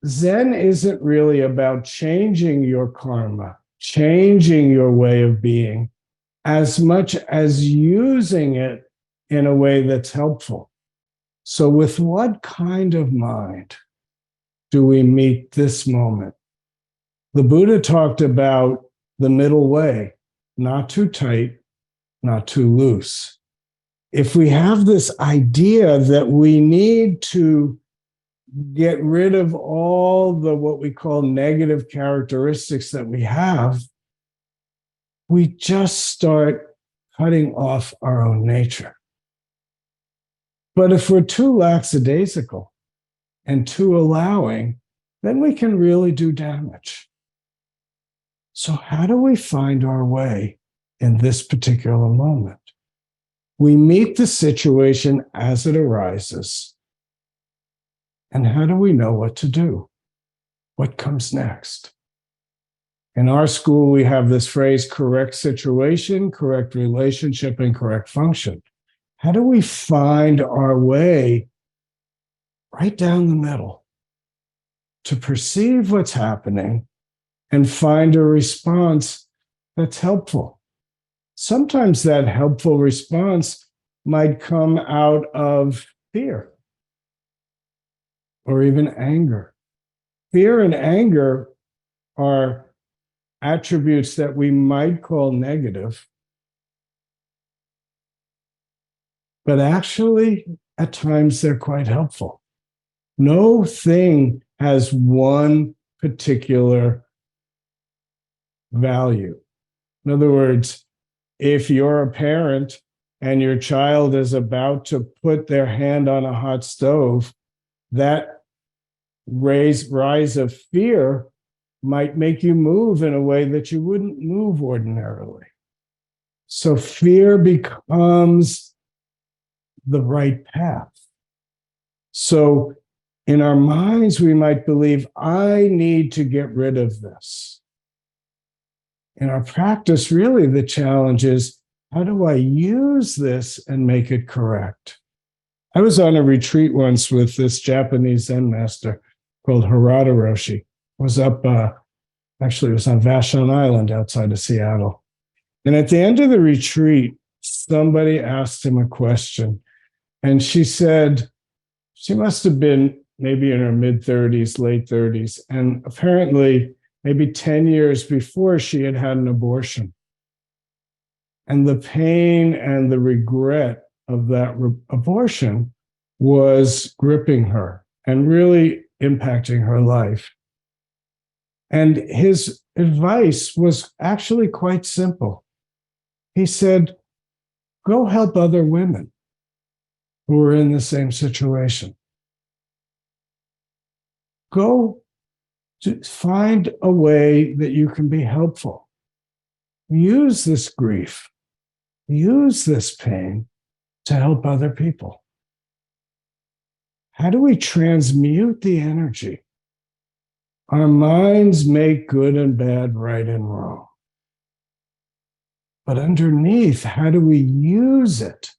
Zen isn't really about changing your karma, changing your way of being, as much as using it in a way that's helpful. So, with what kind of mind do we meet this moment? The Buddha talked about the middle way, not too tight, not too loose. If we have this idea that we need to get rid of all the what we call negative characteristics that we have, we just start cutting off our own nature. But if we're too lackadaisical and too allowing, then we can really do damage. So how do we find our way in this particular moment? We meet the situation as it arises. And how do we know what to do? What comes next? In our school, we have this phrase, correct situation, correct relationship, and correct function. How do we find our way right down the middle to perceive what's happening and find a response that's helpful? Sometimes that helpful response might come out of fear or even anger. Fear and anger are attributes that we might call negative, but actually, at times, they're quite helpful. No thing has one particular value. In other words, if you're a parent and your child is about to put their hand on a hot stove, that rise of fear might make you move in a way that you wouldn't move ordinarily. So fear becomes the right path. So in our minds, we might believe, I need to get rid of this. In our practice, really, the challenge is, how do I use this and make it correct? I was on a retreat once with this Japanese Zen master called Harada Roshi. It was up, actually, it was on Vashon Island outside of Seattle. And at the end of the retreat, somebody asked him a question. And she said, she must have been maybe in her mid-30s, late 30s. And apparently, maybe 10 years before, she had had an abortion. And the pain and the regret of that abortion was gripping her and really impacting her life. And his advice was actually quite simple. He said, go help other women who are in the same situation. Go to find a way that you can be helpful. Use this grief, use this pain to help other people. How do we transmute the energy? Our minds make good and bad, right and wrong. But underneath, how do we use it